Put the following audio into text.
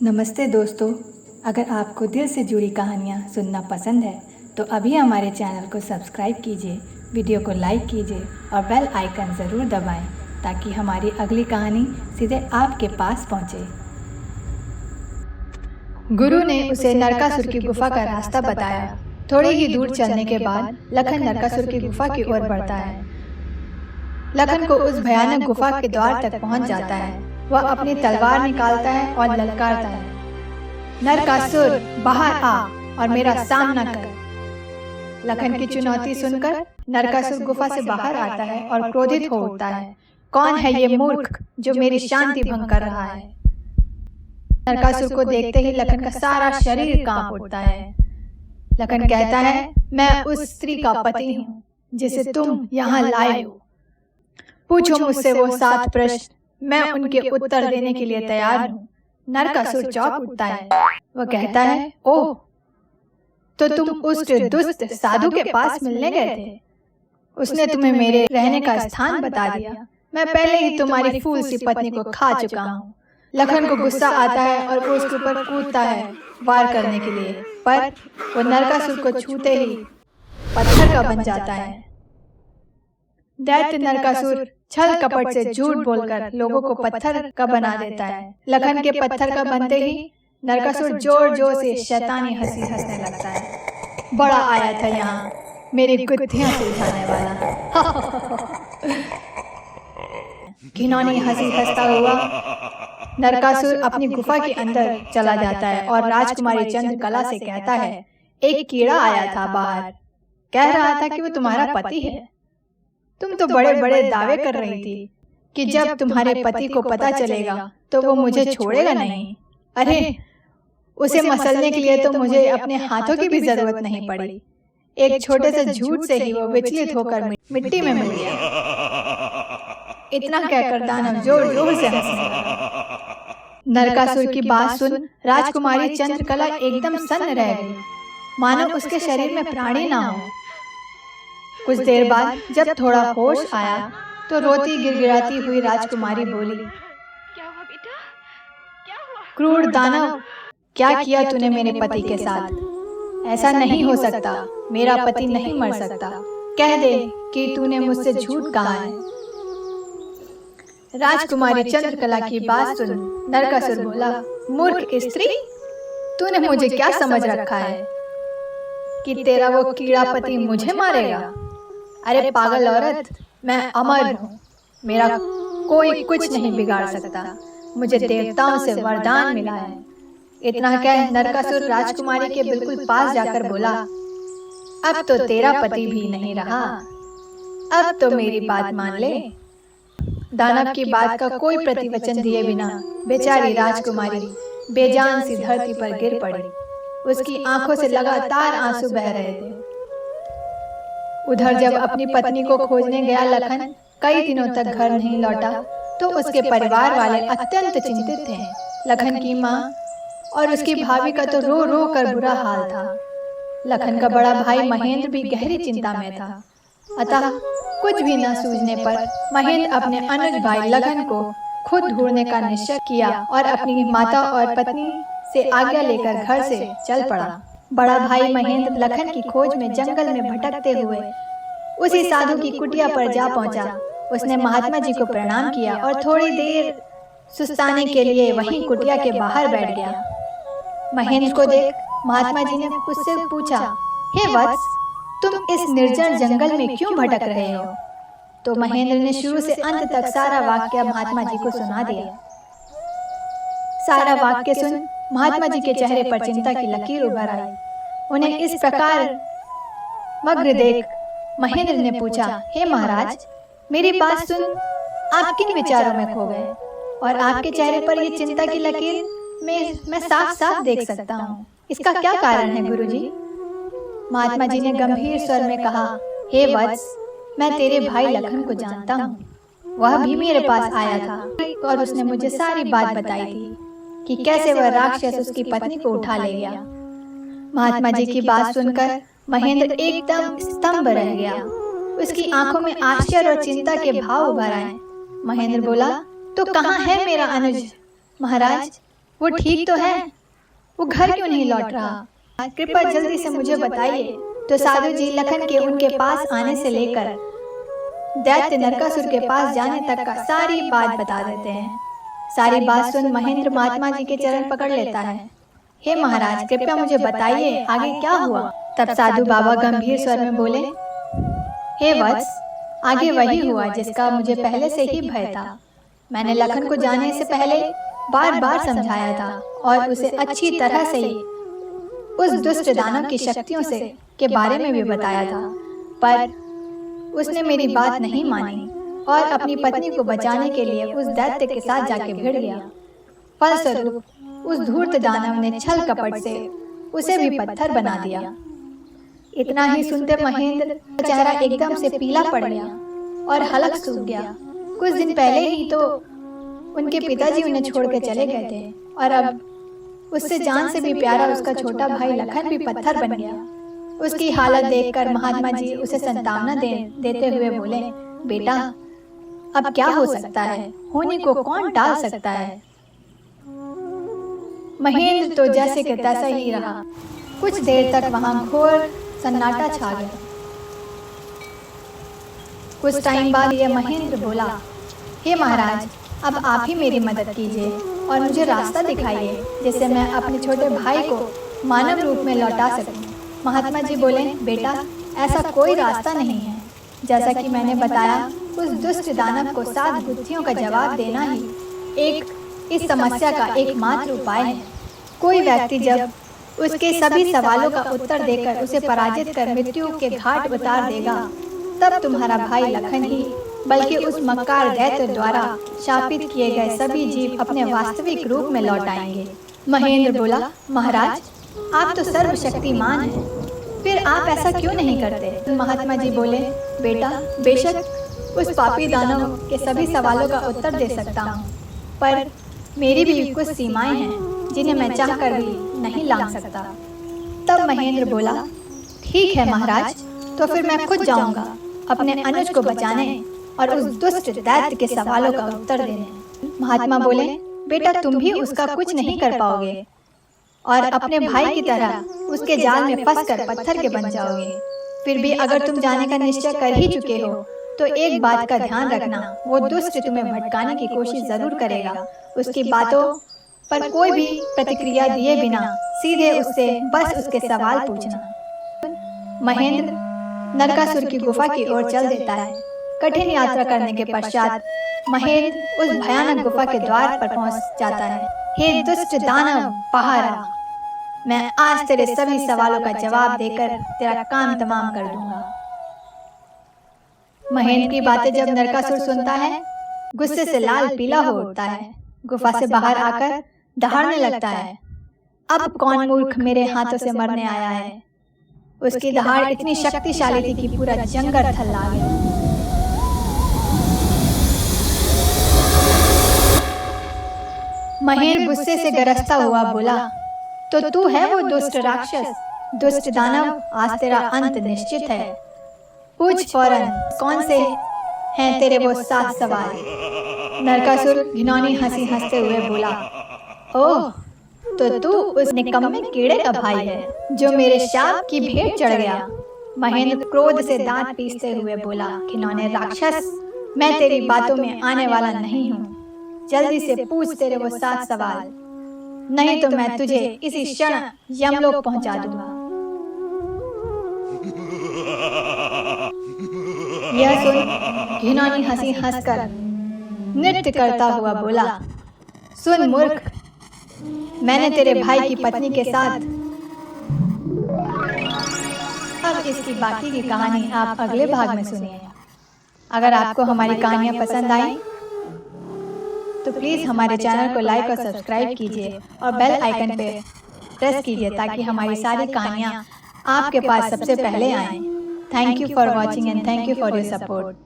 नमस्ते दोस्तों, अगर आपको दिल से जुड़ी कहानियाँ सुनना पसंद है तो अभी हमारे चैनल को सब्सक्राइब कीजिए, वीडियो को लाइक कीजिए और बेल आइकन ज़रूर दबाएं ताकि हमारी अगली कहानी सीधे आपके पास पहुंचे। गुरु ने उसे नरकासुर की गुफा का रास्ता बताया। थोड़ी ही दूर चलने के बाद लखन नरकासुर की गुफा की ओर बढ़ता है। लखन को उस भयानक गुफा के द्वार तक पहुंच जाता है। वह अपनी तलवार निकालता है और ललकारता है, नरकासुर बाहर आ और मेरा सामना कर। लखन की चुनौती सुनकर नरकासुर गुफा से बाहर आता है और क्रोधित हो उठता है। कौन है ये मूर्ख जो मेरी शांति भंग कर रहा है? नरकासुर को देखते ही लखन का सारा शरीर कांप उठता है। लखन कहता है, मैं उस स्त्री का पति हूँ जिसे तुम यहाँ लाए हो। पूछो मुझसे वो 7 प्रश्न, मैं उनके उत्तर देने के लिए तैयार हूँ। नरकासुर चौंक उठता है। वह कहता है, ओह, तो तुम उस दुष्ट साधु के पास मिलने गए थे। उसने तुम्हें मेरे रहने का स्थान बता दिया। मैं पहले ही तुम्हारी फूल सी पत्नी को खा चुका हूँ। लखन को गुस्सा आता है और वो उसके ऊपर कूदता है वार करने के लिए, पर वो नरकासुर को छूते ही पत्थर का बन जाता है। दैत्य नरकासुर छल कपट से झूठ बोलकर लोगों को पत्थर का बना देता है। लखन के पत्थर का बनते ही नरकासुर जोर जोर से शैतानी हंसी हंसने लगता है। बड़ा आया था यहाँ मेरी गुत्थियां सुलझाने वाला। घिनौनी हंसी हंसता हुआ नरकासुर अपनी गुफा के अंदर चला जाता है और राजकुमारी चंद्रकला से कहता है, एक कीड़ा आया था बाहर, कह रहा था कि वो तुम्हारा पति है। तुम तो बड़े बड़े दावे कर रही थी कि जब तुम्हारे पति को पता चलेगा तो वो मुझे छोड़ेगा नहीं। अरे, उसे मसलने के लिए तो मुझे अपने हाथों की भी जरूरत नहीं पड़ी। एक छोटे से झूठ से ही वो विचलित होकर मिट्टी में मिल गया। इतना कहकर दानव जोर जोर से हंसने लगा। नरकासुर की बात सुन राजकुमारी चंद्रकला एकदम सन्न रह गई, मानो उसके शरीर में प्राण ही ना हो। कुछ देर बाद जब थोड़ा होश आया तो रोती गिड़गिड़ाती हुई राजकुमारी बोली, क्या हुआ बेटा? क्या हुआ? क्रूर दानव, क्या किया तूने मेरे पति के साथ? ऐसा नहीं हो सकता, मेरा पति नहीं मर सकता। कह दे कि तूने मुझसे झूठ कहा है। राजकुमारी चंद्रकला की बात सुन नरकासुर बोला, मूर्ख स्त्री, तूने मुझे क्या समझ रखा है कि तेरा वो कीड़ा पति मुझे मारेगा? अरे पागल औरत, मैं अमर हूँ, मेरा कोई कुछ नहीं बिगाड़ सकता। मुझे देवताओं से वरदान मिला है। इतना कह नरकासुर राजकुमारी के बिल्कुल पास जाकर बोला, अब तो तेरा पति भी नहीं रहा, अब तो मेरी बात मान ले। दानव की बात का कोई प्रतिवचन दिए बिना बेचारी राजकुमारी बेजान सी धरती पर गिर पड़ी। उसकी आंखों से लगातार आंसू बह रहे थे। उधर जब अपनी पत्नी को खोजने गया लखन कई दिनों तक घर नहीं लौटा तो उसके परिवार वाले अत्यंत चिंतित थे। लखन की माँ और उसकी भाभी का तो रो रो कर बुरा हाल था। लखन का बड़ा भाई महेंद्र भी गहरी चिंता में था। अतः कुछ भी न सूझने पर महेंद्र अपने अनुज भाई लखन को खुद ढूंढने का निश्चय किया और अपनी माता और पत्नी से आज्ञा लेकर घर से चल पड़ा। बड़ा भाई महेंद्र लखन की खोज में जंगल में भटकते हुए उसी साधु की कुटिया पर जा पहुंचा। उसने महात्मा जी को प्रणाम किया और थोड़ी देर सुस्ताने के लिए वहीं कुटिया के बाहर बैठ गया। महेंद्र को देख महात्मा जी ने उससे पूछा, हे वत्स, तुम इस निर्जन जंगल में क्यों भटक रहे हो? तो महेंद्र ने शुरू से अंत तक सारा वाक्य महात्मा जी को सुना दिया। सारा वाक्य सुन महात्मा जी के चेहरे पर चिंता की लकीर उभर आई। उन्हें इस प्रकार मग्न देख महेंद्र ने पूछा, हे महाराज, मेरी बात सुन आप किन विचारों में खो गए और आपके चेहरे पर ये चिंता की लकीर मैं साफ साफ देख सकता हूँ। इसका क्या कारण है गुरुजी? महात्मा जी ने गंभीर स्वर में कहा, हे वत्स, मैं तेरे भाई लखन को जानता हूँ। वह भी मेरे पास आया था और उसने मुझे सारी बात बताई थी कि कैसे वह राक्षस उसकी पत्नी को उठा ले गया। महात्मा जी की बात सुनकर महेंद्र एकदम स्तंभ रह गया। उसकी आंखों में आश्चर्य और चिंता के भाव उभर आए। महेंद्र बोला, तो कहाँ है मेरा अनुज? महाराज, वो ठीक तो है, वो घर क्यों नहीं लौट रहा? कृपया जल्दी से मुझे बताइए। तो साधु जी लखन के उनके पास आने से लेकर दैत्य नरकासुर के पास जाने तक का सारी बात बता देते हैं। सारी बात सुन महेंद्र महात्मा जी के चरण पकड़ लेता है। हे महाराज, कृपया मुझे बताइए आगे क्या हुआ? तब साधु बाबा गंभीर स्वर में बोले, हे वत्स, आगे वही हुआ जिसका मुझे पहले से ही भय था। मैंने लखन को जाने से पहले बार बार समझाया था और उसे अच्छी तरह से ही उस दुष्ट दानव की शक्तियों से के बारे में भी बताया था, पर उसने मेरी बात नहीं मानी और अपनी पत्नी को बचाने के लिए उस दैत्य के साथ जाके भिड़ गया। फलस्वरूप उस धूर्त दानव ने छल कपट से उसे भी पत्थर बना दिया। इतना ही सुनते महेंद्र का चेहरा एकदम से पीला पड़ गया और हलक सूख गया। कुछ दिन पहले ही तो उनके पिताजी उन्हें छोड़ के चले गए थे और अब उससे जान से भी प्यारा उसका छोटा भाई लखन भी पत्थर बन गया। उसकी हालत देखकर महात्मा जी उसे सांत्वना देते हुए बोले, बेटा, अब क्या हो सकता है? होने को कौन टाल सकता है? महेंद्र तो जैसे के तैसा ही रहा। कुछ देर तक वहां घोर सन्नाटा छा गया। कुछ टाइम बाद यह महेंद्र बोला, हे महाराज, अब आप ही मेरी मदद कीजिए और मुझे रास्ता दिखाइए जिससे मैं अपने छोटे भाई को मानव रूप में लौटा सकूं। महात्मा जी बोले, बेटा, ऐसा कोई रास्ता नहीं है। जैसा कि मैंने बताया, उस दुष्ट दानव को 7 गुत्थियों का जवाब देना ही इस समस्या का एकमात्र उपाय है। कोई व्यक्ति जब उसके सभी सवालों का उत्तर देकर उसे पराजित कर मृत्यु के घाट उतार देगा, तब तुम्हारा भाई लखन ही बल्कि उस मक्कार दैत्य द्वारा शापित किए गए सभी जीव अपने वास्तविक रूप में लौट आएंगे। महेंद्र बोला, महाराज, आप तो सर्वशक्तिमान हैं, फिर आप ऐसा क्यों नहीं करते? महात्मा जी बोले, बेटा, बेशक उस पापी दानव के सभी सवालों का उत्तर दे सकता हूँ, पर मेरी भी कुछ सीमाएं हैं जिन्हें मैं चाहकर भी नहीं लांघ सकता। तब महेंद्र बोला, ठीक है महाराज, तो फिर मैं खुद जाऊंगा अपने अनुज को बचाने और उस दुष्ट दैत्य के सवालों का उत्तर देने। महात्मा बोले, बेटा, तुम भी उसका कुछ नहीं कर पाओगे और अपने भाई की तरह उसके जाल में फंसकर पत्थर के बन जाओगे। फिर भी अगर तुम जाने का निश्चय कर ही चुके हो तो एक बात का ध्यान रखना, वो दुष्ट तुम्हें भटकाने की कोशिश जरूर करेगा। उसकी बातों पर कोई भी प्रतिक्रिया दिए बिना सीधे उससे बस उसके सवाल पूछना। महेंद्र नरकासुर की गुफा की ओर चल देता है। कठिन यात्रा करने के पश्चात महेंद्र उस भयानक गुफा के द्वार पर पहुंच जाता है। हे दुष्ट दानव पहाड़ा, मैं आज तेरे सभी सवालों का जवाब देकर तेरा काम तमाम कर दूंगा। महेंद्र की बातें जब नरकासुर सुनता है, गुस्से से लाल पीला हो उठता है। गुफा से बाहर आकर दहाड़ने लगता है, अब कौन मूर्ख मेरे हाथों से मरने आया है। उसकी दहाड़ इतनी शक्तिशाली थी कि पूरा जंगल थल्ला गया। महेंद्र गुस्से से गरजता हुआ बोला, तो तू है वो दुष्ट राक्षस, दुष्ट दानव, आज तेरा अंत निश्चित है। पूछ फौरन, कौन से हैं तेरे वो 7 सवाल? नरकासुर घिनौनी हंसी हंसते हुए बोला, ओह, तो तू उस निकम्मे कीड़े का भाई है जो मेरे शाप की भेंट चढ़ गया। महेंद्र क्रोध से दांत पीसते हुए बोला, घिनौने राक्षस, मैं तेरी बातों में आने वाला नहीं हूँ। जल्दी से पूछ तेरे वो 7 सवाल, नहीं तो मैं तुझे इसी क्षण यमलोक पहुंचा दूंगा। यह सुन घिनौनी हंसी हंसकर नृत्य करता हुआ बोला, सुन मूर्ख, मैंने तेरे भाई की पत्नी के साथ। अब इसकी बाकी की कहानी आप अगले भाग में सुनिए। अगर आपको हमारी कहानियाँ पसंद आई तो प्लीज़ हमारे चैनल को लाइक और सब्सक्राइब कीजिए और बेल आइकन पे प्रेस कीजिए ताकि हमारी सारी कहानियाँ आपके पास सबसे पहले आएं। Thank you for watching and thank you for your support.